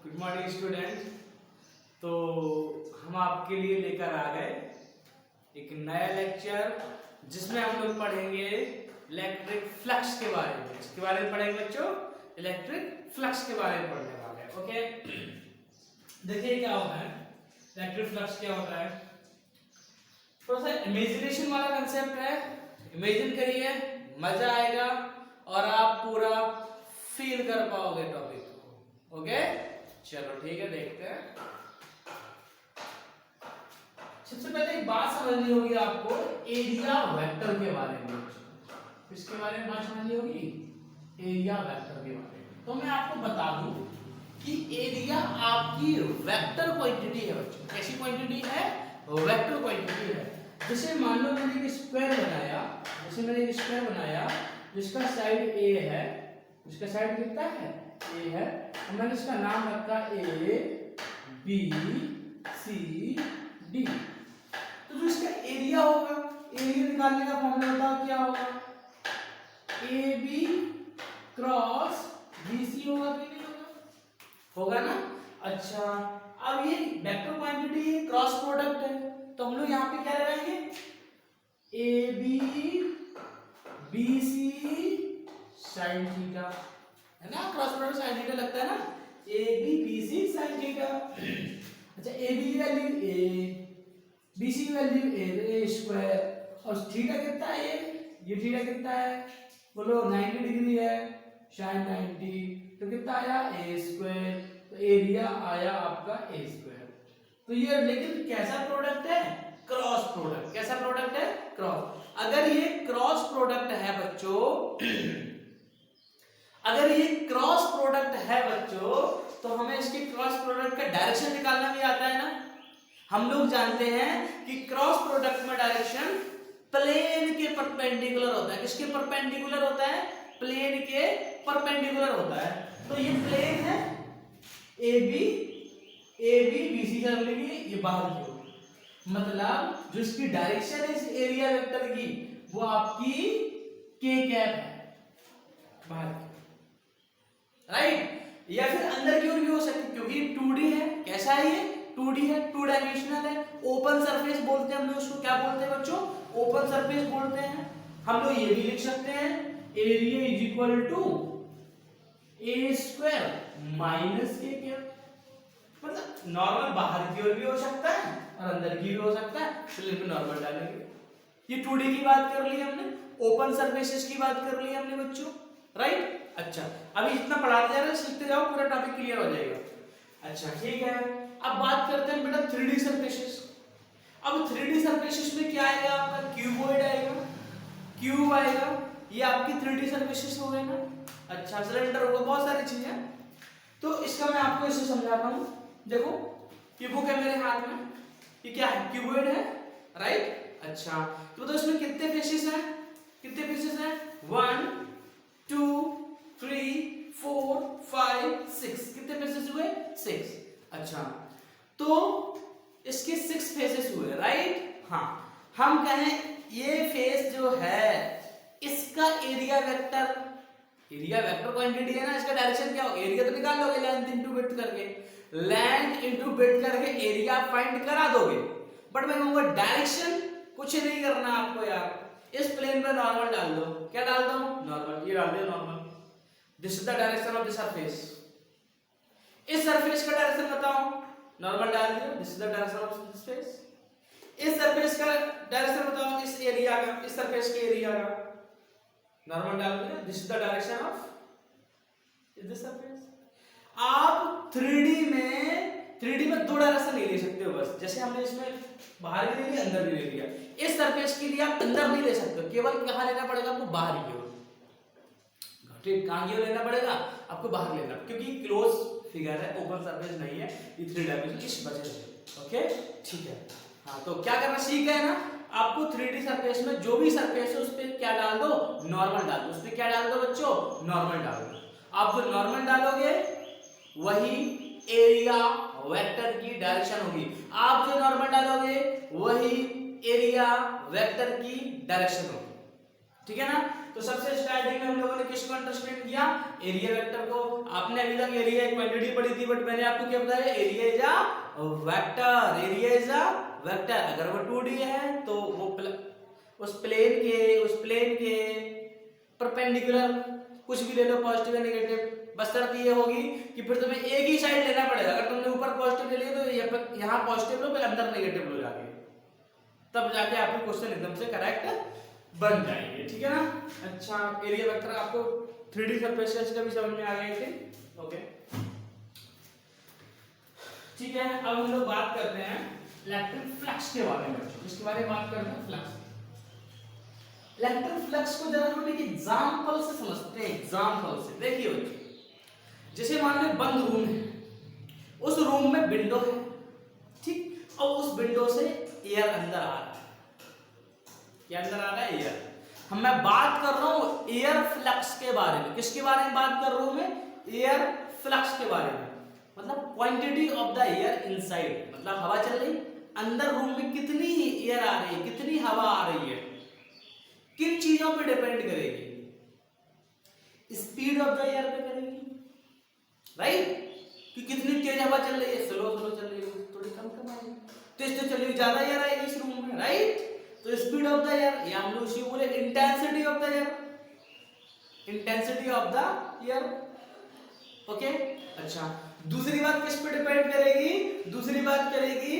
Good morning student. तो हम आपके लिए लेकर आ गए एक नया लेक्चर जिसमें हम लोग पढ़ेंगे इलेक्ट्रिक फ्लक्स के बारे में। इसके बारे में पढ़ेंगे बच्चों, इलेक्ट्रिक फ्लक्स के बारे में पढ़ने वाले हैं। ओके, देखिए क्या होता है इलेक्ट्रिक फ्लक्स, क्या होता है। थोड़ा सा इमेजिनेशन वाला कंसेप्ट है, इमेजिन करिए, मजा आएगा और आप पूरा फील कर पाओगे टॉपिक को। ओके चलो ठीक है, देखते हैं। सबसे पहले एक बात समझनी होगी आपको एरिया वेक्टर के बारे में। किसके बारे में बात समझनी होगी? एरिया वेक्टर के बारे में। तो मैं आपको बता दूं कि एरिया आपकी वेक्टर क्वांटिटी है बच्चों। कैसी क्वांटिटी है? वेक्टर क्वांटिटी है। जैसे मान लो मैंने एक स्क्वायर बनाया, जिसका साइड ए है, इसका साइड कितना है? ए है। और मैंने इसका नाम रखा ए बी सी डी। तो जो इसका एरिया होगा, एरिया निकालने का फॉर्मूला बताओ क्या होगा? A B cross B C होगा कि नहीं होगा? होगा ना। अच्छा, अब ये वेक्टर क्वांटिटी क्रॉस प्रोडक्ट है, तो हम लोग यहाँ पे क्या लगाएंगे? A B B C sine theta, है ना। क्रॉस प्रोडक्ट साइन थीटा लगता है ना। A B B C sine theta. अच्छा, ए बी की वैल्यू ए, बी सी की वैल्यू ए स्क्वायर, और थीटा कितना है? ये थीटा कितना है? बोलो 90 डिग्री है, साइन 90, तो कितना आया? ए स्क्वायर। तो एरिया आया आपका ए स्क्वायर। तो ये लेकिन कैसा प्रोडक्ट है? Cross product. कैसा प्रोडक्ट है? क्रॉस। अगर ये क्रॉस प्रोडक्ट है बच्चों, अगर ये क्रॉस प्रोडक्ट है बच्चों, तो हमें इसके क्रॉस प्रोडक्ट का डायरेक्शन निकालना भी आता है ना। हम लोग जानते हैं कि क्रॉस प्रोडक्ट में डायरेक्शन प्लेन के परपेंडिकुलर होता है। किसके परपेंडिकुलर होता है? प्लेन के परपेंडिकुलर होता है। तो ये प्लेन है ए बी बी सी कर लेंगे, ये बाहर की ओर। मतलब जो इसकी डायरेक्शन है इस एरिया वेक्टर की, वो आपकी के कैप है, बाहर की, राइट। या फिर अंदर की ओर भी हो सकती, क्योंकि 2D है। कैसा है ये? 2D है, 2 डायमेंशनल है। ओपन सरफेस बोलते हैं हम लोग उसको। क्या बोलते हैं बच्चों? ओपन सरफेस बोलते हैं। हम लोग ये भी लिख सकते हैं area is equal to A square minus k cap. मतलब नॉर्मल बाहर की ओर भी हो सकता है और अंदर की भी हो सकता है, इसलिए नॉर्मल डालेंगे। ये 2D की बात कर ली हमने, ओपन सरफेसेस की बात कर ली हमने बच्चों, राइट। अच्छा, अभी जितना पढ़ाते जा रहे हैं सीखते जाओ, पूरा टॉपिक क्लियर हो जाएगा। अच्छा ठीक है, अब बात करते हैं बेटा 3D सरफेसेस। अब 3D सरफेसेस में क्या आएगा आपका? क्यूबॉइड आएगा, क्यूब आएगा, ये आपकी 3D सरफेसेस हो गए ना। अच्छा, सिलेंडर होगा, बहुत सारी चीजें। तो इसका मैं आपको इसे समझाता हूं। देखो ये बुक है मेरे हाथ में, ये क्या है? क्यूबॉइड है, राइट। अच्छा, तो इसमें कितने फेसेस हैं? कितने फेसेस हैं? 1 2 3 4 5 6। कितने फेसेस हुए? 6। अच्छा, तो इसके 6 फेसेस हुए, राइट। हाँ, हम कहें ये फेस जो है इसका area vector, area vector quantity है ना, इसका डायरेक्शन क्या होगा? एरिया तो निकाल लोगे लेंथ इनटू विड्थ करके, लेंथ इनटू विड्थ करके एरिया फाइंड करा दोगे। बट मैं कहूंगा डायरेक्शन कुछ नहीं करना आपको यार। इस प्लेन पे नॉर्मल डाल दो। क्या डाल दो? नॉर्मल। ये डाल दो normal. This is the direction of the surface. इस सरफेस का डायरेक्शन बताओ। नॉर्मल डाल दिया, this is the direction of this face. इस सरफेस का डायरेक्शन बताओ, इस एरिया का, इस सरफेस के एरिया का। नॉर्मल डाल दिया, this is the direction of this surface. आप 3D में 2 डायरेक्शन नहीं ले सकते हो बस। जैसे हमने इसमें बाहर भी ले लिया, अंदर भी ले लिया। इस सरफेस के लिए आप अंदर नहीं ले सकते, केवल कहां लेना पड़ेगा आपको? बाहर की ओर। ठीक, कहां की ओर लेना पड़ेगा आपको? बाहर लेना, क्योंकि क्लोज फिगर है, ओपन सरफेस नहीं है, ये 3 डायमेंशन इस वजह से। ओके ठीक है। हाँ, तो क्या करना सीख गए ना। आपको 3D सरफेस में जो भी सरफेस है उस पर क्या डाल दो? नॉर्मल डाल दो। उस पर क्या डाल दो बच्चों? नॉर्मल डाल दो। आप जो नॉर्मल डालोगे वही एरिया वेक्टर की डायरेक्शन होगी। आप जो नॉर्मल डालोगे वही एरिया वेक्टर की डायरेक्शन होगी। ठीक है ना। तो सबसे स्टार्टिंग में हम लोगों ने किसको अंडरस्टैंड किया, एरिया वेक्टर को। आपने अभी तक एरिया एक क्वांटिटी पढ़ी थी, बट मैंने आपको क्या बताया, area is a vector, area is a vector. अगर वो 2D है तो वो उस प्लेन के परपेंडिकुलर कुछ भी ले लो, पॉजिटिव या नेगेटिव, बस शर्त ये होगी कि फिर तुम्हें एक ही साइड लेना पड़ेगा। अगर तुमने ऊपर पॉजिटिव ले लिया तो यहाँ पॉजिटिव लो, फिर अंदर नेगेटिव लो जाके, तब जाके आपके क्वेश्चन एकदम से करेक्ट बन जाएंगे। ठीक है ना। अच्छा, एरिया वेक्टर आपको 3D सरफेसेस का भी समझ में आ गए थे। ओके, ठीक है। अब हम लोग बात करते हैं इलेक्ट्रिक फ्लक्स के बारे में। इसके बारे में बात करते हैं, फ्लक्स। इलेक्ट्रिक फ्लक्स को जरा हम एक एग्जांपल से समझते हैं। एग्जांपल से देखिए बच्चों, जैसे मान लो बंद रूम है, उस रूम में विंडो है, ठीक, और उस विंडो से एयर अंदर आ रहा है। क्या अंदर आ रहा है? एयर। मैं बात कर रहा हूं एयर फ्लक्स के बारे में। किसके बारे में बात कर रहा हूं मैं? एयर फ्लक्स के बारे में। मतलब quantity of the air inside, मतलब हवा चल रही अंदर रूम में, कितनी एयर आ रही है, कितनी हवा आ रही है, किन चीजों पे डिपेंड करेगी? स्पीड ऑफ द एयर पे करेगी, राइट, कि कितनी तेज हवा चल रही है, स्लो चल रही है, थोड़ी कम आएगी, तेज चल रही है, ज्यादा एयर आएगी इस रूम में, राइट। तो स्पीड ऑफ द एयर, या हम लोग इसी बोले intensity of the air, intensity of the air. Okay, अच्छा, दूसरी बात किस पे डिपेंड करेगी? दूसरी बात करेगी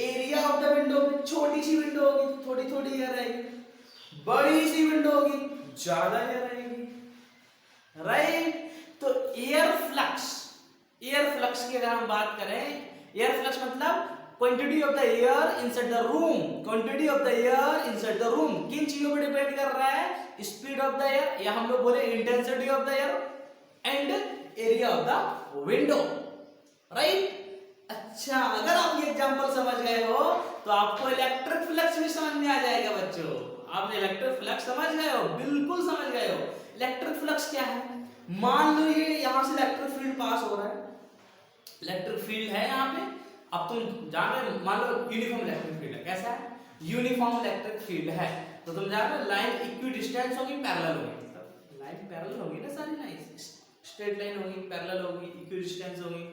एरिया ऑफ द विंडो पे। छोटी सी विंडो होगी, थोड़ी एयर आएगी, बड़ी सी विंडो होगी, ज्यादा एयर आएगी, राइट। तो एयर फ्लक्स की अगर हम बात करें, एयर फ्लक्स मतलब quantity of the air inside the room, quantity of the air inside the room किन चीजों पे डिपेंड कर रहा है? स्पीड ऑफ द एयर, या हम लोग बोले intensity of the air, and area of the window, right. अच्छा, अगर आप ये एग्जांपल समझ गए हो तो आपको इलेक्ट्रिक फ्लक्स भी समझ में आ जाएगा बच्चों। आप इलेक्ट्रिक फ्लक्स समझ गए हो, बिल्कुल समझ गए हो। इलेक्ट्रिक फ्लक्स क्या है? मान लो ये यहां से इलेक्ट्रिक फील्ड पास हो रहा है, इलेक्ट्रिक फील्ड है यहाँ पे। अब तुम जान रहे, मान लो यूनिफॉर्म इलेक्ट्रिक फील्ड है। कैसा है? यूनिफॉर्म इलेक्ट्रिक फील्ड है। तो तुम जान रहे लाइन इक्वी डिस्टेंस होगी, पैरेलल होगी, मतलब लाइन पैरेलल होगी ना, सारी लाइन स्ट्रेट लाइन होगी, पैरेलल होगी, इक्वी डिस्टेंस होगी,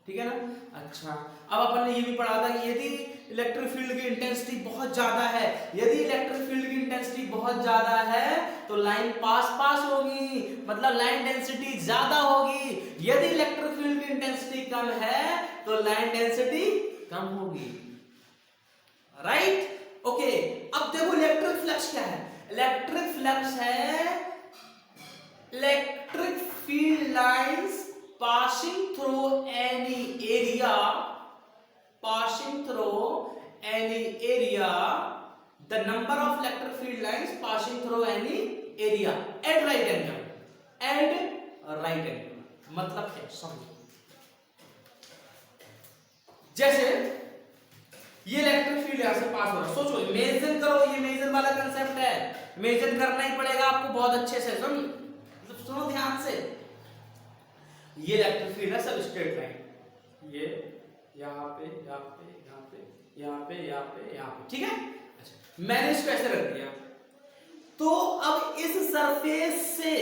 ठीक है ना। अच्छा, अब अपन ने ये भी पढ़ा था कि यदि इलेक्ट्रिक फील्ड की इंटेंसिटी बहुत ज्यादा है, यदि इलेक्ट्रिक फील्ड की इंटेंसिटी बहुत ज्यादा है तो लाइन पास होगी, मतलब लाइन डेंसिटी ज्यादा होगी। यदि इलेक्ट्रिक फील्ड की इंटेंसिटी कम है तो लाइन डेंसिटी कम होगी, राइट। ओके, अब देखो इलेक्ट्रिक फ्लक्स क्या है? इलेक्ट्रिक फ्लक्स है electric field lines passing through any area, the number of electric field lines passing through any area at right angle, मतलब क्या? समझो, जैसे ये इलेक्ट्रिक फील्ड यहां से पास हो रहा है, सोचो, इमेजिन करो, ये इमेजिन वाला कंसेप्ट है, इमेजिन करना ही पड़ेगा आपको बहुत अच्छे से, मतलब सुनो ध्यान से। ये इलेक्ट्रिक फील्ड है, सब स्ट्रेट लाइन, ये यहाँ पे, यहाँ पे, यहाँ पे, यहाँ पे, यहाँ पे, यहाँ पे, ठीक है। अच्छा, मैंने इसको ऐसे रख दिया, तो अब इस सरफेस से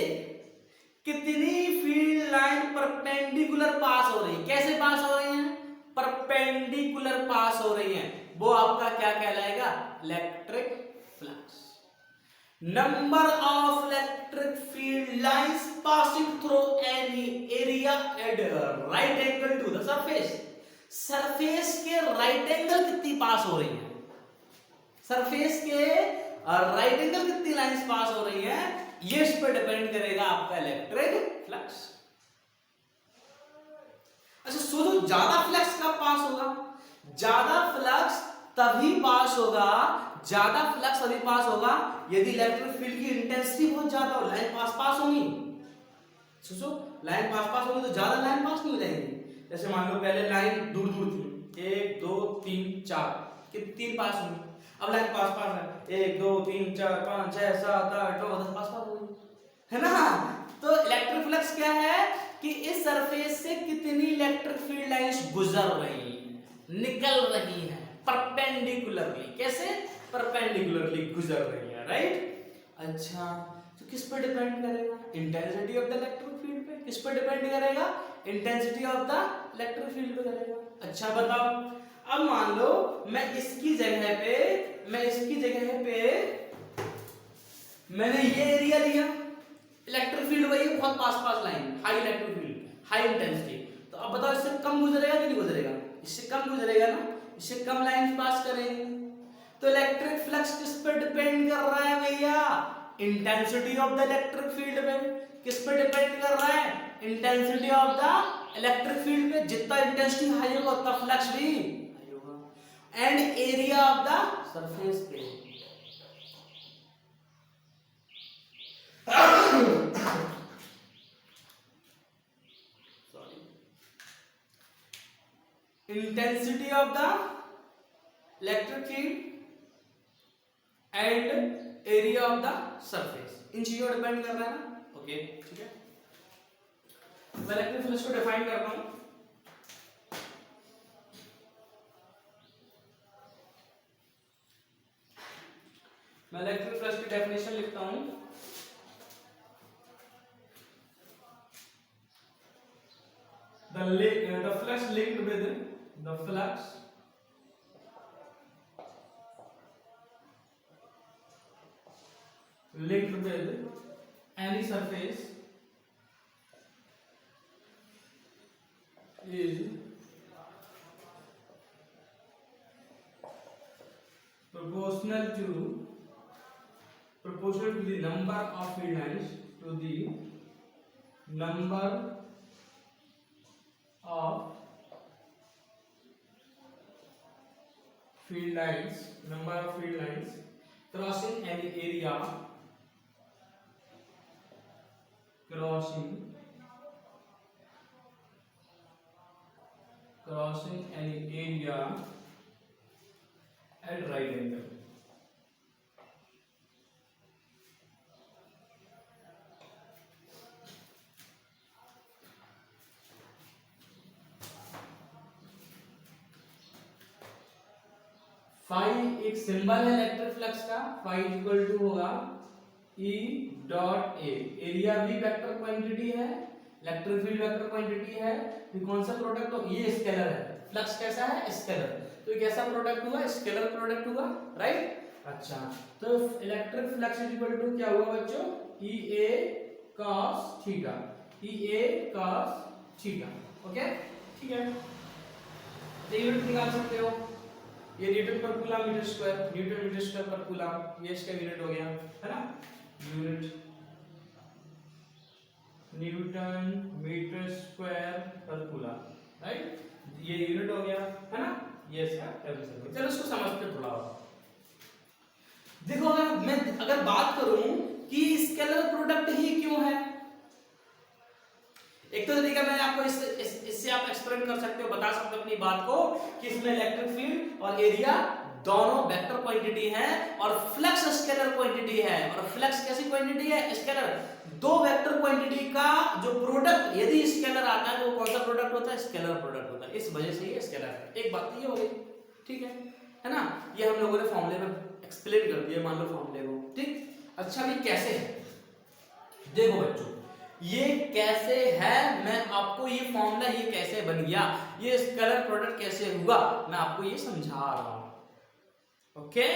कितनी फील्ड लाइन परपेंडिकुलर पास हो रही है? कैसे पास हो रही हैं? परपेंडिकुलर पास हो रही हैं, वो आपका क्या कहलाएगा? Electric flux. Number of electric field lines passing through any area at right angle to the surface. Surface के राइट एंगल कितनी पास हो रही है? सरफेस के राइट एंगल कितनी लाइंस पास हो रही है? ये इस पर डिपेंड करेगा आपका इलेक्ट्रिक फ्लक्स। अच्छा, सोचो ज्यादा फ्लक्स कब पास होगा? ज्यादा फ्लक्स तभी पास होगा, ज्यादा फ्लक्स अभी पास होगा यदि इलेक्ट्रिक फील्ड की इंटेंसिटी बहुत ज्यादा हो, लाइन पास होंगी। सोचो, लाइन पास होगी तो ज्यादा लाइन पास नहीं हो जाएंगी। जैसे मान लो पहले लाइन दूर थी, 1 2 3 4, कितनी 3 पास होंगी। अब लाइन पास है, 1 2 3 4 5 6 7 8 9 10 पास हो गई, है ना। तो इलेक्ट्रिक फ्लक्स क्या है कि इस सरफेस से कितनी इलेक्ट्रिक फील्ड लाइंस गुजर रही, निकल रही है परपेंडिकुलरली। कैसे? परपेंडिकुलरली गुजर रही है, राइट। अच्छा, तो किस पर डिपेंड करेगा? Intensity of the electric field पे। किस पर डिपेंड करेगा? Intensity of the electric field पे करेगा। अच्छा बताओ, अब मान लो मैं इसकी जगह पे मैंने ये एरिया लिया, इलेक्ट्रिक फील्ड वही बहुत पास line, high electric field, high intensity. तो अब बताओ इससे कम गुजरेगा कि नहीं गुजरेगा? इससे कम गुजरेगा ना, इससे कम लाइन पास करेंगे। तो इलेक्ट्रिक फ्लक्स किस पर डिपेंड कर रहा है भैया? Intensity of the electric field पे। किस पर डिपेंड कर रहा है? Intensity of the electric field पे। जितना इंटेंसिटी हाई होगा उतना फ्लक्स भी हाई होगा। And area of the surface पे। Intensity of the electric field and area of the surface, इन चीजों पर डिपेंड कर रहा है ना। ओके ठीक है, मैं इलेक्ट्रिक फ्लक्स को डिफाइन करता हूं। मैं इलेक्ट्रिक फ्लक्स की डेफिनेशन लिखता हूं। The flux linked with the flux linked with any surface is proportional to the number of field lines, to the number of field lines crossing any area, crossing any area at right angle. Phi एक symbol है electric flux का, phi equal to होगा E dot A. Area भी vector quantity है, electric field vector quantity है, तो कौन सा प्रोडक्ट हो? ये स्केलर है। फ्लक्स कैसा है? स्केलर। तो ये कैसा प्रोडक्ट हुआ? स्केलर प्रोडक्ट हुआ, राइट। अच्छा, तो इलेक्ट्रिक फ्लक्स इक्वल टू क्या हुआ बच्चों? E a cos theta, E a cos theta. Okay ठीक है, तो यूनिट निकाल सकते हो। ये न्यूटन पर coulomb metre square, newton metre square पर कूलम, ये इसका यूनिट हो गया है ना। यूनिट न्यूटन मीटर स्क्वायर पर कूलम, राइट, ये यूनिट हो गया है ना, ये इसका टेंपरेचर। चलो इसको समझते थोड़ा और। देखो अगर बात करूं कि स्केलर प्रोडक्ट ही क्यों है, एक तो तरीका मैंने आपको इससे आप एक्सप्लेन कर सकते हो, बता सकते हो अपनी बात को कि इसमें इलेक्ट्रिक फील्ड और एरिया दोनों वेक्टर क्वांटिटी है और फ्लक्स स्केलर क्वांटिटी है। और फ्लक्स कैसी क्वांटिटी है? स्केलर। दो वेक्टर क्वांटिटी का जो प्रोडक्ट यदि स्केलर आता है तो कौन सा प्रोडक्ट होता है? स्केलर प्रोडक्ट होता है। इस वजह से ये स्केलर है। एक बात तो ये हो गई, ठीक है ना। ये हम लोगों ने फॉर्मूले में एक्सप्लेन कर दिया, मान लो फॉर्मूले को, ठीक। अच्छा भी कैसे है देखो बच्चों, ये कैसे है, मैं आपको ये फॉर्मूला ये कैसे बन गया, ये स्केलर प्रोडक्ट कैसे हुआ, मैं आपको ये समझा रहा हूं। ओके,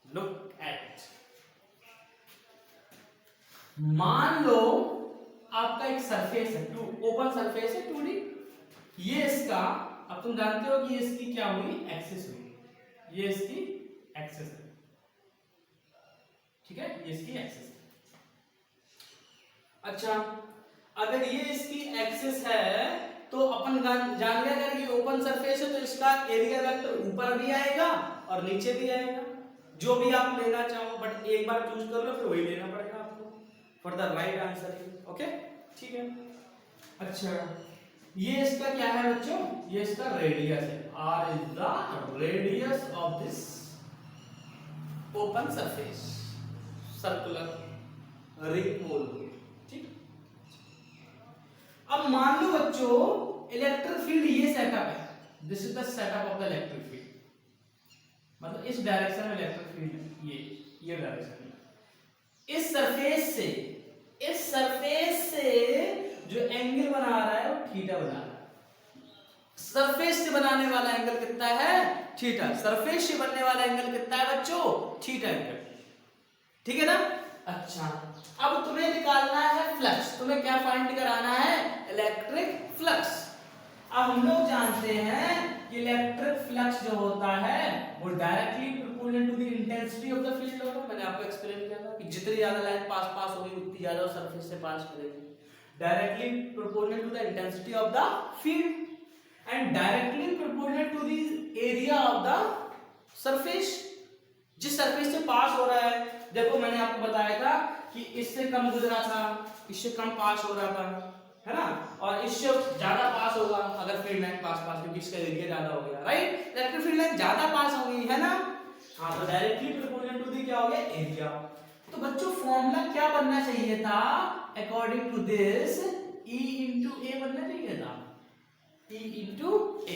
लुक एट, मान लो आपका एक सरफेस है, ओपन सरफेस है 2D। ये इसका, अब तुम जानते हो कि ये इसकी क्या हुई? एक्सिस हुई। ये इसकी एक्सिस है, ठीक है, ये इसकी एक्सिस है। अच्छा, अगर ये इसकी एक्सिस है तो अपन जान गए अगर ये ओपन सरफेस है तो इसका एरिया वेक्टर ऊपर भी आएगा और नीचे भी आएगा, जो भी आप लेना चाहो, बट एक बार चूज कर लो फिर वही लेना पड़ेगा आपको for the right answer. Okay ठीक है। अच्छा, ये इसका क्या है बच्चों? ये इसका रेडियस है। R is the radius of this open surface, circular ring hole. अब मान लो बच्चों इलेक्ट्रिक फील्ड ये सेटअप है, this is the setup of the electric field, मतलब इस डायरेक्शन में इलेक्ट्रिक फील्ड ये डायरेक्शन है। इस सरफेस से जो एंगल बना रहा है वो थीटा बना रहा है। सरफेस से बनाने वाला एंगल कितना है? थीटा। सरफेस से बनने वाला एंगल कितना है बच्चों? Theta angle. ठीक है ना? अच्छा, अब तुम्हें निकालना है फ्लक्स। तुम्हें क्या फाइंड कराना है? Electric flux. अब हम लोग जानते हैं कि इलेक्ट्रिक फ्लक्स जो होता है वो directly proportional to the intensity of the field होगा। मैंने आपको एक्सप्लेन किया था कि जितनी ज्यादा लाइन पास होगी उतनी ज्यादा सरफेस से पास करेगी। Directly proportional to the intensity of the field and directly proportional to the area of the surface. जिस सरफेस से पास हो रहा है, देखो मैंने आपको बताया था कि इससे कम गुजरा था, इससे कम पास हो रहा था, है ना, और इससे ज्यादा पास होगा अगर फील्ड लाइन पास क्योंकि इसका एरिया ज्यादा हो गया, राइट। इलेक्ट्रिक फील्ड लाइन ज्यादा पास हो गई है ना, हाँ, तो डायरेक्टली प्रोपोर्शनल टू द क्या हो गया? एरिया। तो बच्चों फॉर्मूला क्या बनना चाहिए था? According to this E into A बनना चाहिए था, E into A।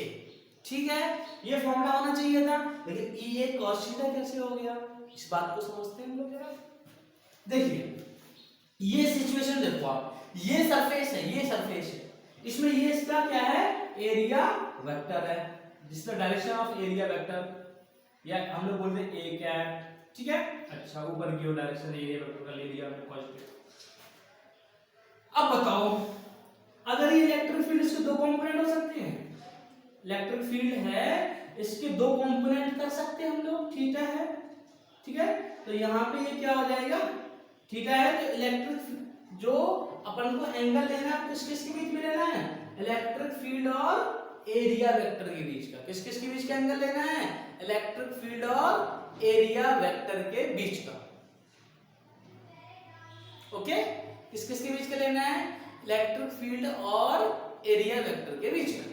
ठीक है, ये फॉर्मूला होना चाहिए था, लेकिन E A cos थीटा कैसे हो गया? इस बात को समझते हैं हम लोग जरा। देखिए ये सिचुएशन देखो आप, ये सरफेस है, इसमें ये इसका क्या है? एरिया वेक्टर है, जिसका डायरेक्शन ऑफ एरिया वेक्टर या हम लोग बोलते हैं ए कैप। ठीक है, अच्छा, ऊपर की ओर डायरेक्शन एरिया वेक्टर का ले लिया हमने पॉजिटिव। अब बताओ, अगर ये इलेक्ट्रिक फील्ड, इसके दो कंपोनेंट हो सकते हैं। इलेक्ट्रिक फील्ड है, इसके दो कंपोनेंट कर सकते हैं हम लोग, थीटा है। ठीक है, तो यहाँ पे ये क्या हो जाएगा? थीटा है, तो इलेक्ट्रिक जो अपन को एंगल लेना है किस किस के बीच में लेना है? इलेक्ट्रिक फील्ड और एरिया वेक्टर के बीच का। किस किस के बीच का एंगल लेना है? इलेक्ट्रिक फील्ड और एरिया वेक्टर के बीच का। ओके, किस किस के बीच का लेना है? इलेक्ट्रिक फील्ड और एरिया वेक्टर के बीच का।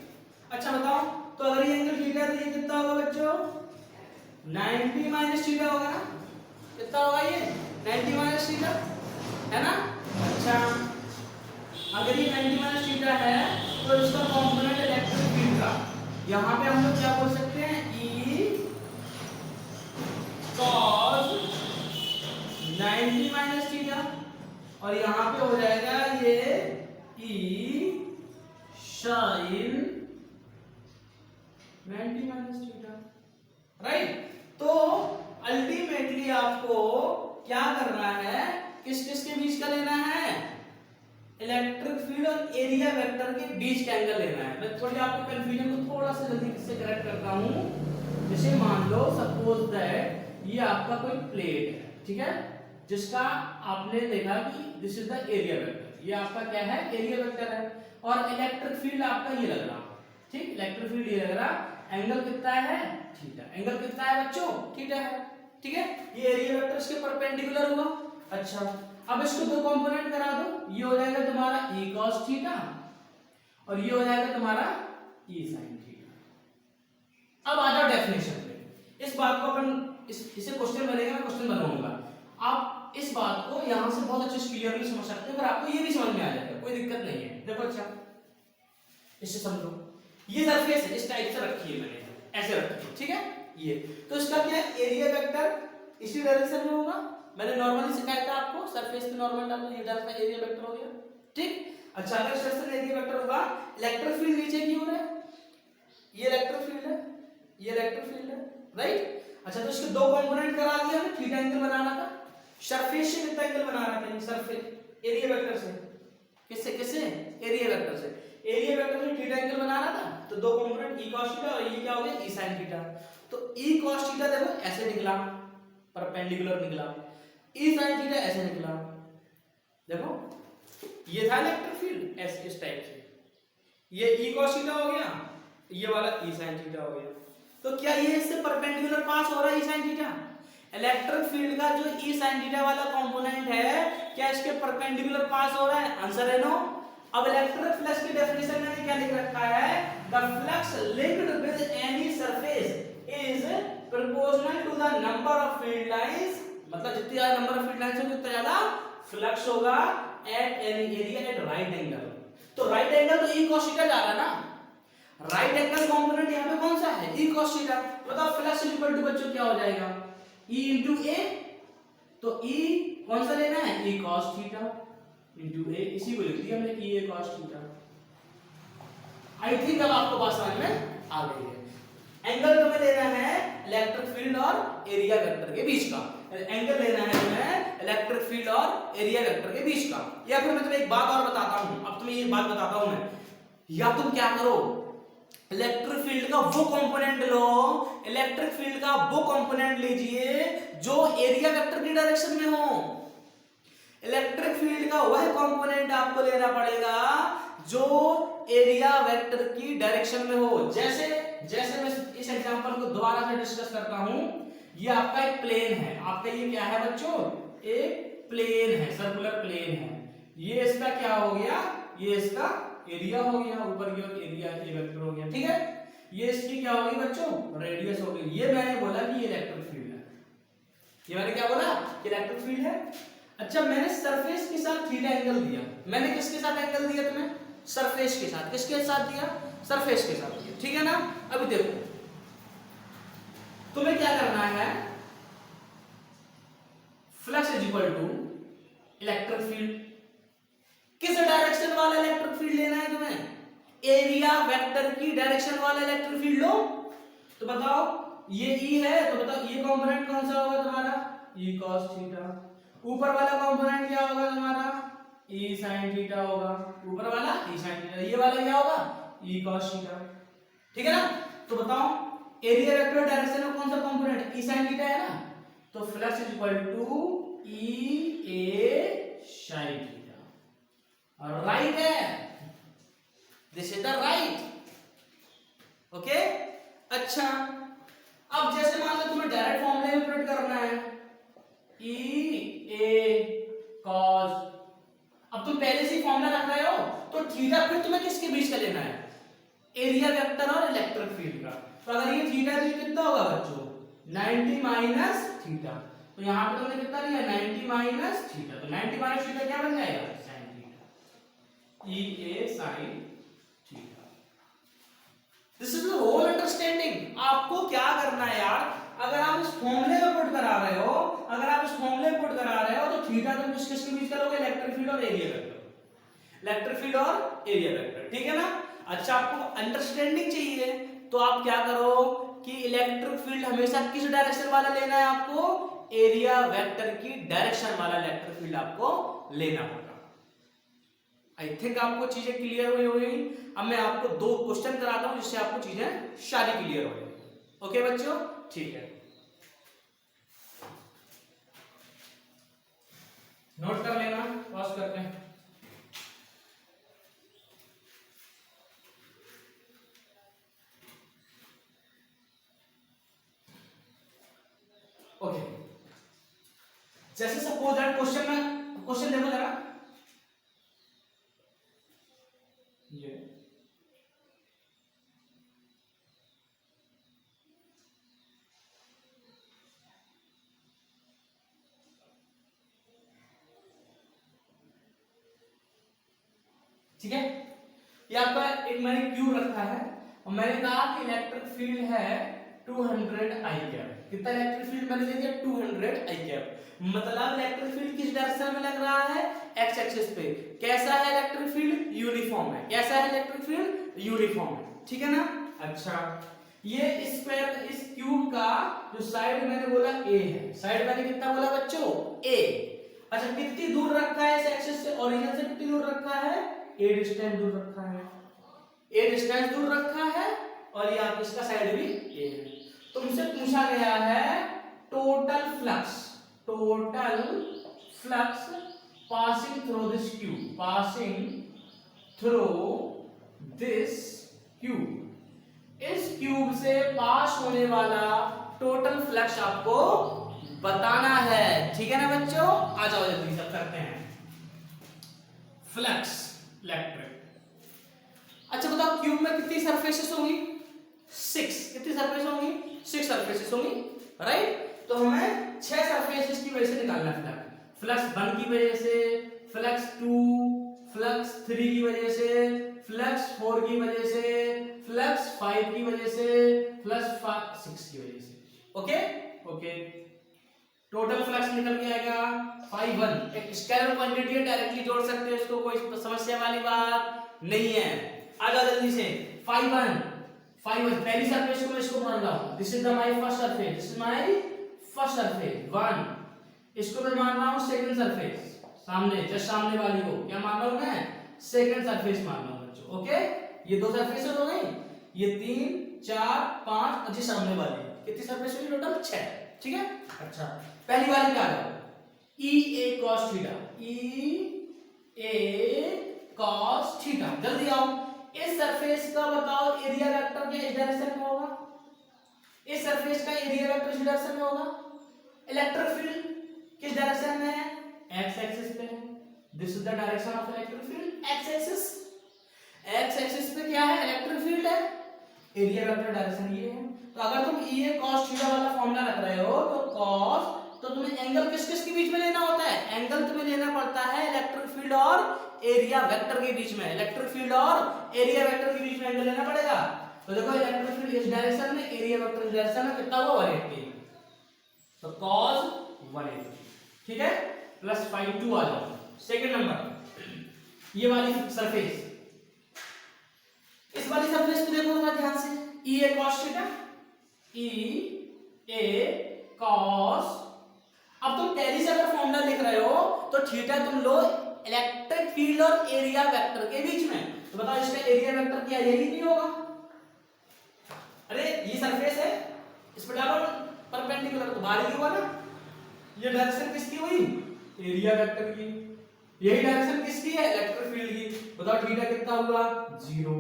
अच्छा बताओ, तो अगर ये एंगल थीटा है तो ये कितना होगा बच्चों? 90 माइनस थीटा होगा ना? कितना होगा ये? 90 माइनस थीटा, है ना? अच्छा, अगर ये 90 माइनस थीटा है तो इसका कंपोनेंट इलेक्ट्रिक फील्ड का, यहाँ पे हम लोग क्या बोल सकते हैं? E cos 90 माइनस थीटा, और यहाँ पे हो जाएगा ये E sin 90 minus theta, right. तो अल्टीमेटली आपको क्या करना है? किस किस के बीच का लेना है? इलेक्ट्रिक फील्ड और एरिया वेक्टर के बीच का एंगल लेना है। मैं थोड़ी आपको कंफ्यूजन को थोड़ा सा जल्दी से करेक्ट करता हूं। जैसे मान लो सपोज दैट ये आपका कोई प्लेट है, ठीक है, जिसका आपने देखा कि this is the area vector, ये आपका क्या है? एरिया वेक्टर है, और इलेक्ट्रिक फील्ड आपका ये लग रहा, ठीक, इलेक्ट्रिक फील्ड ये लग रहा, एंगल कितना है? थीटा। एंगल कितना है बच्चों? थीटा है, ठीक है। ये एरिया वेक्टर इसके परपेंडिकुलर हुआ। अच्छा, अब इसको दो कंपोनेंट करा दो, ये हो जाएगा तुम्हारा E cos थीटा और ये हो जाएगा तुम्हारा E sin थीटा। अब आ जाओ डेफिनेशन पे। इस बात को अपन इसे क्वेश्चन बनेगा, मैं क्वेश्चन बनाऊंगा। आप इस बात को यहां से बहुत अच्छे से क्लियरली समझ सकते हैं, पर आपको ये भी समझ में आ जाएगा, कोई दिक्कत नहीं है। देखो, अच्छा इससे समझो, ये सरफेस है, इस टाइप से रखी है मैंने, ऐसे रखी है, ठीक है। ये तो इसका क्या है? एरिया वेक्टर इसी डायरेक्शन में होगा। मैंने नॉर्मली सिखाया था आपको, सरफेस पे नॉर्मल डालो, ये डायरेक्शन एरिया वेक्टर हो गया, ठीक। अच्छा, अगर इस डायरेक्शन एरिया वेक्टर होगा, इलेक्ट्रिक फील्ड नीचे की ओर है, ये इलेक्ट्रिक फील्ड है, ये इलेक्ट्रिक फील्ड है, राइट। अच्छा, तो इसके दो कंपोनेंट करा दिया हमें, थीटा एंगल बनाना था। सरफेस से कितना एंगल बना रहा था? सरफेस एरिया वेक्टर से, किससे? एरिया वेक्टर से। एरिया वेक्टर से थीटा एंगल बना रहा था, तो दो कंपोनेंट E cos थीटा और ये क्या हो गया? E sin theta. तो E cos थीटा देखो ऐसे निकला, परपेंडिकुलर निकला, E sin थीटा ऐसे निकला। देखो, ये था इलेक्ट्रिक फील्ड ऐसे इस टाइप से, ये E cos थीटा हो गया, ये वाला E sin थीटा हो गया। तो क्या ये इससे परपेंडिकुलर पास हो रहा है E sin theta? Electric field का जो E sin थीटा वाला कंपोनेंट है, क्या इसके परपेंडिकुलर पास हो रहा है? आंसर है नो। अब इलेक्ट्रिक फ्लक्स की डेफिनेशन में क्या लिख रखा है? The flux linked with any surface is proportional to the number of field lines, मतलब जितनी ज्यादा नंबर ऑफ फील्ड लाइंस होगी उतना ज्यादा फ्लक्स होगा at any area at right angle. तो राइट एंगल तो E cos थीटा जा रहा है ना, राइट एंगल कंपोनेंट यहां पे कौन सा है? E cos theta. बताओ फ्लक्स इक्वल टू बच्चों क्या हो जाएगा? E into A, तो E कौन सा लेना है, e cos थीटा इंटू ए, इसी को लिख दिया हमने e a cos theta. I think अब आपको बात समझ में आ गई है। एंगल तुम्हें लेना है इलेक्ट्रिक फील्ड और एरिया वेक्टर के बीच का, एंगल लेना है तुम्हें इलेक्ट्रिक फील्ड और एरिया वेक्टर के बीच का। या फिर मैं तुम्हें एक बात और बताता हूं, अब तुम्हें एक बात बताता हूं मैं, या तुम क्या करो, इलेक्ट्रिक फील्ड का वो कंपोनेंट लो, इलेक्ट्रिक फील्ड का वो कंपोनेंट लीजिए जो एरिया वेक्टर की डायरेक्शन में हो। इलेक्ट्रिक फील्ड का वह कंपोनेंट आपको लेना पड़ेगा जो एरिया वेक्टर की डायरेक्शन में हो। जैसे जैसे मैं इस एग्जांपल को दोबारा से डिस्कस करता हूं, ये आपका एक प्लेन है, आपका ये क्या है बच्चों, एक प्लेन है, सर्कुलर प्लेन है। ये इसका क्या हो गया, ये इसका एरिया हो गया, ऊपर की ओर एरिया ए वेक्टर हो गया, ठीक है। ये इसकी क्या होगी बच्चों, रेडियस हो गई। ये मैंने बोला कि ये इलेक्ट्रिक फील्ड है, ये मैंने क्या बोला कि इलेक्ट्रिक फील्ड है। अच्छा, मैंने सरफेस के साथ थीटा एंगल दिया, मैंने किसके साथ एंगल दिया तुम्हें, सरफेस के साथ। किसके साथ दिया, सरफेस के साथ दिया, ठीक है ना। अभी देखो तुम्हें क्या करना है, flux is equal to electric field. किस डायरेक्शन वाला इलेक्ट्रिक फील्ड लेना है तुम्हें, एरिया वेक्टर की डायरेक्शन वाला इलेक्ट्रिक फील्ड लो। तो बताओ ये E है, तो बताओ ये कंपोनेंट कौन सा होगा तुम्हारा, E cos थीटा। ऊपर वाला कंपोनेंट क्या होगा तुम्हारा, E sin थीटा होगा, ऊपर वाला E sin थीटा, ये वाला क्या होगा E cos थीटा, ठीक है ना। तो बताओ एरिया वेक्टर डायरेक्शन में कौन सा कंपोनेंट E sin थीटा है ना, तो flux is equal to E a sin theta, right है, this is the right, okay. अच्छा, अब जैसे मान लो तुम्हें डायरेक्ट फॉर्मूले में पुट करना है E a cos, अब तुम पहले से ही फॉर्मूला रख रहे हो, तो थीटा फिर तुम्हें किसके बीच का लेना है, एरिया वेक्टर और इलेक्ट्रिक फील्ड का। तो अगर ये थीटा है तो ये कितना होगा बच्चों, 90 माइनस थीटा। तो यहां पे तुमने कितना लिया, 90 माइनस थीटा, तो 90 माइनस थीटा क्या बन जाएगा, sin theta, E a sin theta. This is the whole understanding. आपको क्या करना है यार, अगर आप इस फॉर्मूले में पुट करा रहे हो, अगर आप इस फॉर्मूले में पुट करा रहे हो, तो थीटा तुम किसके बीच करोगे, इलेक्ट्रिक फील्ड और एरिया वेक्टर, इलेक्ट्रिक फील्ड और एरिया वेक्टर, ठीक है ना। अच्छा, आपको अंडरस्टैंडिंग चाहिए, तो आप क्या करो कि इलेक्ट्रिक फील्ड हमेशा किस डायरेक्शन वाला लेना है आपको, एरिया वेक्टर की डायरेक्शन वाला इलेक्ट्रिक फील्ड आपको लेना होगा। आई थिंक आपको चीजें क्लियर हुई होगी। अब मैं आपको 2 क्वेश्चन कराता हूं जिससे आपको चीजें सारी क्लियर हो जाएगी। ओके बच्चों, ठीक है, नोट कर लेना, पॉज करते हैं। ओके, जैसे सपोज दैट क्वेश्चन देखो जरा, ये ठीक है, ये आपका एक मैंने क्यूब रखा है और मैंने कहा कि इलेक्ट्रिक फील्ड है 200 आई कैप। कितना इलेक्ट्रिक फील्ड मैंने दे दिया, 200 आई कैप। मतलब इलेक्ट्रिक फील्ड किस डायरेक्शन में लग रहा है, एक्स एक्सिस पे। कैसा है इलेक्ट्रिक फील्ड, यूनिफॉर्म है। कैसा है इलेक्ट्रिक फील्ड, यूनिफॉर्म है, ठीक है ना। अच्छा, ये स्क्वायर, इस क्यूब का जो साइड मैंने बोला ए है, साइड मैंने कितना बोला बच्चों, ए। अच्छा, कितनी दूर रखा है इस एक्सिस से, ओरिजिन से कितनी दूर रखा है, ए डिस्टेंस दूर रखा है, ए डिस्टेंस दूर रखा है, और ये आप इसका साइड भी ए है। तुमसे पूछा गया है total flux passing through this cube, passing through this cube. इस क्यूब से पास होने वाला टोटल फ्लक्स आपको बताना है, ठीक है ना बच्चों। आ जाओ जल्दी सब करते हैं। Flux electric. अच्छा बताओ, क्यूब में कितनी सरफेसेस होंगी, 6। कितनी सरफेस होंगी, 6 सरफेसेस होंगी, राइट। तो हमें 6 सरफेसेस की वजह से निकालना है फ्लक्स 1 की वजह से, फ्लक्स 2, फ्लक्स 3 की वजह से, फ्लक्स 4 की वजह से, फ्लक्स 5 की वजह से, फ्लक्स 6 की वजह से। ओके ओके, टोटल फ्लक्स निकल के आएगा 5 1। एक स्केलर क्वांटिटी है, डायरेक्टली जोड़ सकते हो इसको, कोई समस्या वाली बात नहीं है। आ जाओ जल्दी से। 5 1 पहली सरफेस को मैं इसको मान रहा हूं, this is the my first surface, this is my first surface 1। इसको मैं मान रहा हूं सेकंड सरफेस, सामने जस्ट सामने वाली को क्या मान रहा हूं मैं, सेकंड सरफेस मान रहा हूं बच्चों। ओके, ये दो सरफेसेस हो गई, ये 3 4 5 और जी सामने वाली कितनी सरफेस हुई टोटल 6। ठीक है। अच्छा, पहली वाली क्या है, ई ए कॉस थीटा, ई ए कॉस थीटा। जल्दी आओ, इस सरफेस का बताओ एरिया वेक्टर क्या इस डायरेक्शन में होगा, इस सरफेस का एरिया वेक्टर इस डायरेक्शन में होगा। इलेक्ट्रिक फील्ड किस डायरेक्शन में है, एक्स एक्सिस पे है, this is the direction of electric field, x axis. X axis पे क्या है, इलेक्ट्रिक फील्ड है, एरिया वेक्टर डायरेक्शन ये है। तो अगर तुम ई ए कॉस थीटा वाला फॉर्मूला रख रहे हो तो कॉस, तो तुम्हें एंगल किस किस के बीच में लेना होता है, एंगल तुम्हें लेना पड़ता है इलेक्ट्रिक फील्ड और एरिया वेक्टर के बीच में, इलेक्ट्रिक फील्ड और एरिया वेक्टर के बीच में एंगल लेना पड़ेगा। तो देखो इलेक्ट्रिक फील्ड इस डायरेक्शन में, एरिया वेक्टर इस डायरेक्शन में, कितना हुआ 180, तो cos 180। ठीक है, प्लस 5 2 आ जाओ। सेकंड नंबर, ये वाली सरफेस, इस वाली सरफेस को देखो थोड़ा ध्यान से, ई ए cos थीटा, ई ए cos। अब तुम टेली से अगर फॉर्मूला लिख रहे हो तो थीटा तुम लो इलेक्ट्रिक फील्ड और एरिया वेक्टर के बीच में, तो बताओ इसका एरिया वेक्टर क्या यही नहीं होगा। अरे ये सरफेस है, इस पर डालो परपेंडिकुलर तो बाहर ही हुआ ना, ये डायरेक्शन किसकी हुई, एरिया वेक्टर की, यही डायरेक्शन किसकी है, इलेक्ट्रिक फील्ड की। बताओ थीटा कितना हुआ 0,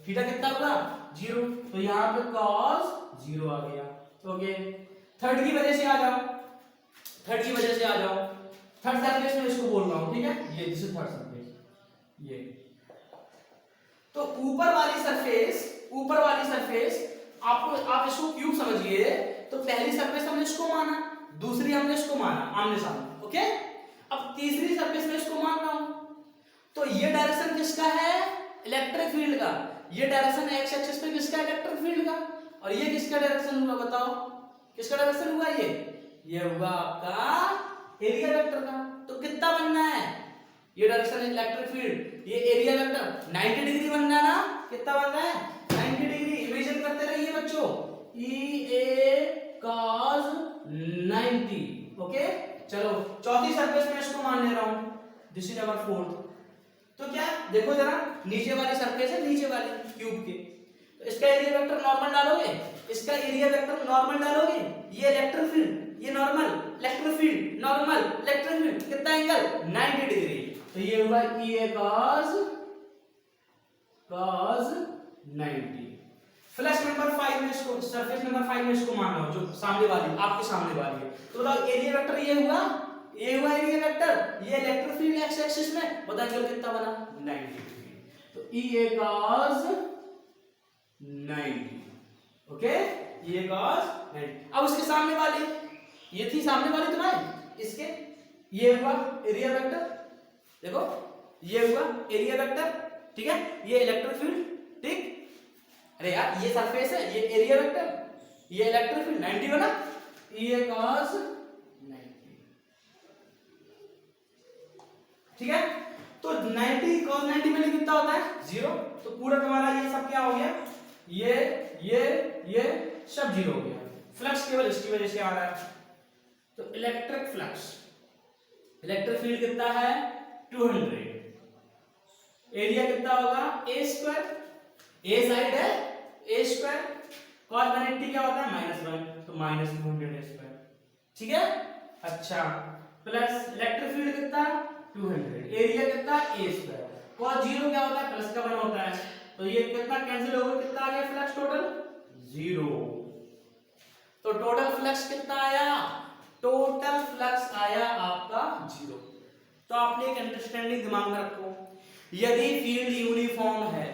थीटा कितना हुआ 0, तो यहाँ पे cos 0 आ गया। ओके, थर्ड की वजह से आ जाओ, थर्ड की वजह से आ जाओ, थर्ड सरफेस में इसको बोल रहा हूं, ठीक है, ये दिस इज थर्ड सरफेस, ये तो ऊपर वाली सरफेस, ऊपर वाली सरफेस आपको, आप इसको क्यूब समझिए। तो पहली सरफेस हमने इसको माना, दूसरी हमने इसको माना आमने सामने। ओके, अब तीसरी सरफेस में इसको मान रहा हूं, तो ये डायरेक्शन किसका है, इलेक्ट्रिक फील्ड का, ये डायरेक्शन एक्स एक्सिस पे किसका, इलेक्ट्रिक फील्ड का, और ये किसका डायरेक्शन हुआ, बताओ किसका डायरेक्शन हुआ, ये हुआ आपका एरिया वेक्टर का। तो कितना बनना है, ये डायरेक्शन है इलेक्ट्रिक फील्ड, ये एरिया वेक्टर 90 डिग्री बनना है ना, कितना बनना है 90 डिग्री। रिवीजन करते रहिए बच्चों, ई ए cos 90। ओके, चलो चौथी सरफेस में इसको मान ले रहा हूं, दिस इज अवर फोर्थ। तो क्या देखो जरा, नीचे वाली सरफेस है, नीचे वाली क्यूब के, तो इसका एरिया वेक्टर नॉर्मल डालोगे, इसका एरिया वेक्टर नॉर्मल डालोगे, ये इलेक्ट्रिक फील्ड, ये normal electric field, normal electric field, कितना एंगल 90 डिग्री। तो ये हुआ ई ए cos 90। फ्लैश नंबर 5 में इसको, सरफेस नंबर 5 में इसको मान लो, जो सामने वाली आपके सामने वाली है। तो बताओ एरिया वेक्टर ये हुआ एरिया वेक्टर, ये इलेक्ट्रिक फील्ड एक्स एक्सिस में, बताओ एंगल कितना बना 90 डिग्री। तो ई ए cos 90। ओके, ये cos 90। अब उसके सामने वाली, ये थी सामने वाली तुम्हारी, इसके ये हुआ एरिया वेक्टर, देखो ये हुआ एरिया वेक्टर, ठीक है, ये इलेक्ट्रिक फील्ड, ठीक। अरे यार ये सरफेस है, ये एरिया वेक्टर, ये इलेक्ट्रिक फील्ड 90 बना, ये cos 90। ठीक है, तो 90 cos 90 में कितना होता है 0, तो पूरा तुम्हारा ये सब क्या हो गया, ये सब 0 हो गया। फ्लक्स केवल इसकी वजह से आ रहा है, तो इलेक्ट्रिक फ्लक्स, इलेक्ट्रिक फील्ड कितना है 200, एरिया कितना होगा a स्क्वायर, a साइड है a स्क्वायर, cos 180 क्या होता है -1, तो -200 स्क्वायर। ठीक है, अच्छा, प्लस इलेक्ट्रिक फील्ड कितना 200, एरिया कितना a स्क्वायर, cos 0 क्या होता है प्लस का 1 होता है, तो ये कितना कैंसिल होगा, कितना आ गया फ्लक्स टोटल 0। तो टोटल फ्लक्स कितना आया, टोटल फ्लक्स आया आपका 0। तो आपने एक अंडरस्टैंडिंग दिमाग में रखो, यदि फील्ड यूनिफॉर्म है,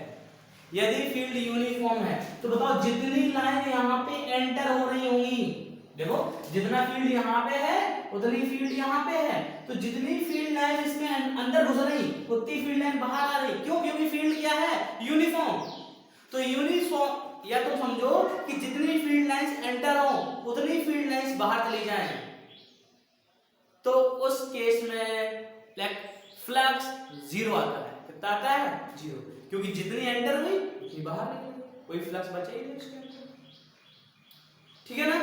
यदि फील्ड यूनिफॉर्म है तो बताओ जितनी लाइन यहाँ पे एंटर हो रही होंगी, देखो जितना फील्ड यहाँ पे है उतनी फील्ड यहाँ पे है, तो जितनी फील्ड लाइन इसमें अंदर घुस रही उतनी फील्ड लाइन बाहर आ रही, क्यों, क्योंकि फील्ड क्या है यूनिफॉर्म। तो यूनिफॉर्म, या तो समझो कि जितनी फील्ड लाइंस एंटर हो उतनी फील्ड लाइंस बाहर चली जाएं, तो उस केस में फ्लक्स जीरो आता है। कितना आता है? जीरो, क्योंकि जितनी एंटर हुई उतनी बाहर निकल गई, कोई फ्लक्स बचा ही नहीं उसके अंदर। ठीक है ना,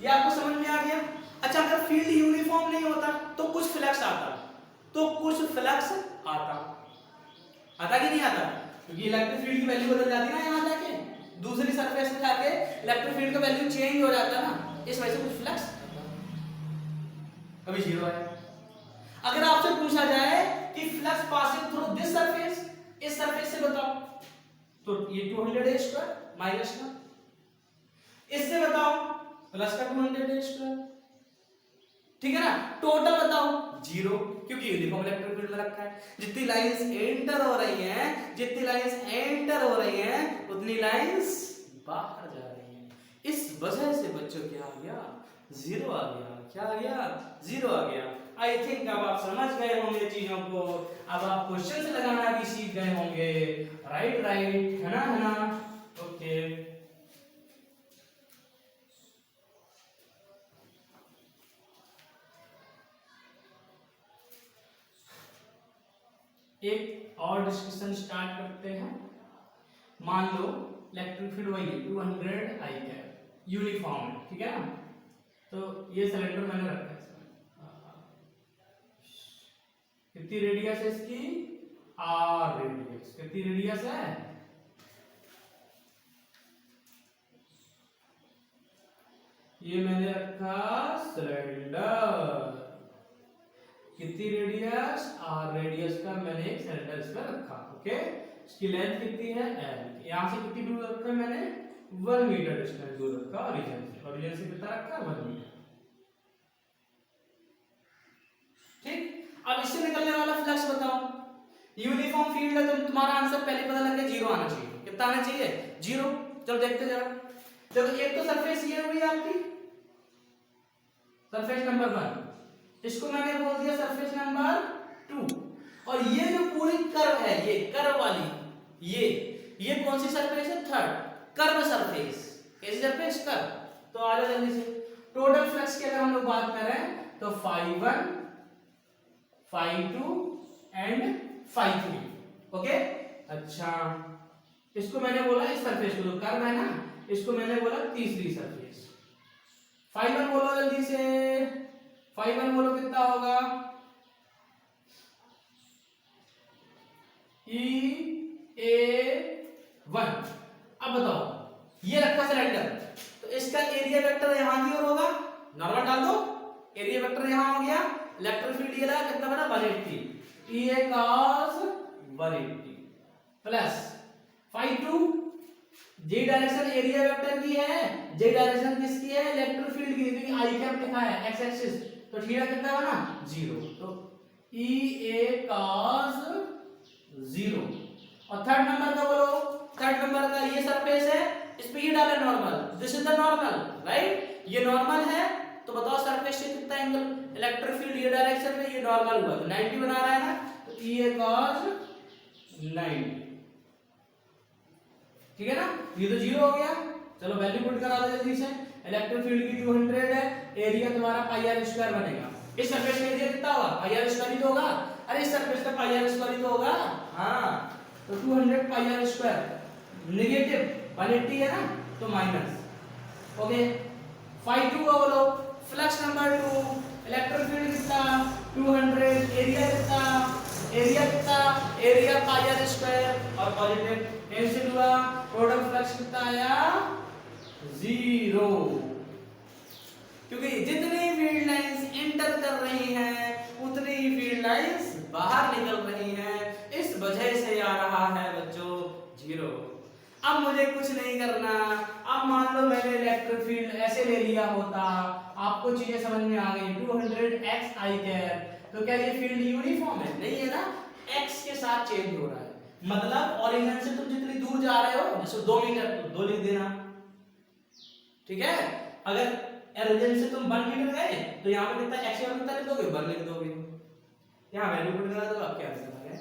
ये आपको समझ में आ गया। अच्छा, अगर फील्ड यूनिफॉर्म नहीं होता तो कुछ फ्लक्स आता, तो कुछ फ्लक्स आता कि नहीं आता? क्योंकि इलेक्ट्रिक फील्ड की वैल्यू बदल जाती है ना, यहाँ जाके दूसरी सरफेस में जाके इलेक्ट्रिक फील्ड का वैल्यू चेंज हो जाता है ना, इस वजह से कुछ फ्लक्स अभी जीरो है। अगर आपसे पूछा जाए कि flux passing through this surface, इस सरफेस से बताओ, तो ये 200 स्क्वायर माइनस का, इससे बताओ प्लस का 200 स्क्वायर। ठीक है ना, टोटल बताओ जीरो, क्योंकि यूनिफॉर्म इलेक्ट्रिक फील्ड में रखा है। जितनी लाइंस एंटर हो रही हैं, जितनी लाइंस एंटर हो रही हैं, उतनी लाइंस बाहर जा रही हैं। इस वजह से बच्चों क्या आ गया? जीरो आ गया। क्या आ गया? जीरो आ गया। आई थिंक अब आप समझ गए होंगे चीजों को, अब आप क्वेश्चन लगाना भी सीख गए होंगे। राइट राइट, है ना? ओके। एक और डिस्कशन स्टार्ट करते हैं। मान लो इलेक्ट्रिक फील्ड वही है 200 आई कैप यूनिफॉर्म है, ठीक है ना? तो ये सिलेंडर मैंने रखा है इसमें, कितनी रेडियस है इसकी? Are radius. कितनी रेडियस है? ये मैंने रखा सिलेंडर, कितनी रेडियस? आर रेडियस का मैंने एक सिलेंडर इसमें रखा। ओके, इसकी लेंथ कितनी है? एल। यहां से कितनी दूर रखा है मैंने? 1 मीटर डिस्टेंस दूर रखा ओरिजिन से। ओरिजिन से कितना रखा? 1 मीटर। ठीक, अब इससे निकलने वाला फ्लक्स बताओ। यूनिफॉर्म फील्ड है तो तुम्हारा आंसर पहले पता लग गया, जीरो आना चाहिए। कितना आना चाहिए? जीरो। चलो देखते जरा। देखो, एक तो सरफेस ये हुई आपकी सरफेस नंबर 1, इसको मैंने बोल दिया सरफेस नंबर 2, और ये जो पूरी कर्व है, ये कर्व वाली, ये कौन सी सरफेस है? Third curve surface. कैसी सरफेस? कर्व। तो आ जाओ जल्दी से। टोटल फ्लक्स की अगर हम लोग बात करें तो phi1 phi2 and phi3। Okay, अच्छा, इसको मैंने बोला इस सरफेस को, जो कर्व है ना, इसको मैंने बोला तीसरी सरफेस। phi1 बोलो जल्दी से, phi1 बोलो कितना होगा? E(A)(1). अब बताओ, ये रखा सिलेंडर, तो इसका एरिया वेक्टर यहां की ओर होगा, नॉर्मल डाल दो, एरिया वेक्टर यहां हो गया, इलेक्ट्रिक फील्ड ये लगा, कितना बना? 180, E(A) cos 180 प्लस phi2, जे डायरेक्शन एरिया वेक्टर की है, जे डायरेक्शन किसकी है? इलेक्ट्रिक फील्ड की, क्योंकि आई कैप लिखा है एक्स एक्सिस, तो थीटा कितना बना? 0, तो E(A) cos 0। और थर्ड नंबर का बोलो, थर्ड नंबर का ये सरफेस है, इस पे ये डाला normal, this is the normal, right? ये नॉर्मल है, तो बताओ सरफेस से कितना एंगल? इलेक्ट्रिक फील्ड ये डायरेक्शन में, ये नॉर्मल हुआ तो 90 बना रहा है ना, तो E(A) cos 90। ठीक है ना, ये तो 0 हो गया। चलो वैल्यू पुट करा दो जल्दी से। इलेक्ट्रिक फील्ड की 200 है, एरिया तुम्हारा पाई आर स्क्वायर बनेगा। इस सरफेस का एरिया कितना होगा? पाई आर स्क्वायर ही तो होगा। अरे इस सरफेस का पाई आर स्क्वायर ही तो होगा। हाँ, तो 200 पाई आर स्क्वायर, नेगेटिव 180 है ना, तो माइनस। ओके, phi2 का बोलो, फ्लक्स नंबर 2, इलेक्ट्रिक फील्ड कितना? 200, एरिया कितना? एरिया पाई आर स्क्वायर और पॉजिटिव कैंसिल हुआ, टोटल फ्लक्स कितना आया? 0। क्योंकि जितनी फील्ड लाइंस एंटर कर रही हैं उतनी फील्ड लाइंस बाहर निकल रही हैं, इस वजह से आ रहा है बच्चों 0। अब मुझे कुछ नहीं करना। अब मान लो मैंने इलेक्ट्रिक फील्ड ऐसे ले लिया होता, आपको चीजें समझ में आ गई, 200 x आई कैप, तो क्या ये फील्ड यूनिफॉर्म है? नहीं है ना, x के साथ चेंज हो रहा है। मतलब ओरिजिन से तुम जितनी दूर जा रहे हो, जैसे 2 मीटर, तो 2 लिख देना, ठीक है? अगर ओरिजिन से तुम 1 मीटर गए तो यहाँ पे कितना x और कितना लिख दोगे? 1 लिख दोगे। यहाँ वैल्यू पुट करा दो, आपके आंसर आ गया।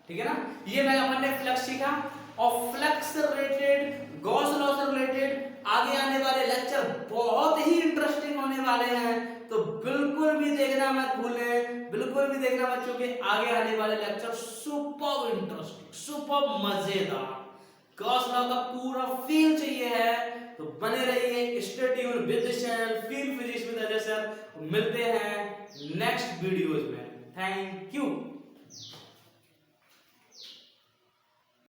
ठीक है ना, ये मैं अपन ने फ्लक्स सीखा, और फ्लक्स रिलेटेड, गॉस लॉ से रिलेटेड आगे आने वाले लेक्चर बहुत ही इंटरेस्टिंग होने वाले हैं। तो बिल्कुल भी देखना मत भूलें, बिल्कुल भी देखना मत, क्योंकि आगे आने वाले लेक्चर सुपर इंटरेस्टिंग, सुपर मजेदार क्रॉस लॉ का पूरा फील चाहिए है, तो बने रहिए, stay tuned with the channel feel physics with Ajay sir. मिलते हैं नेक्स्ट वीडियोज में। Thank you.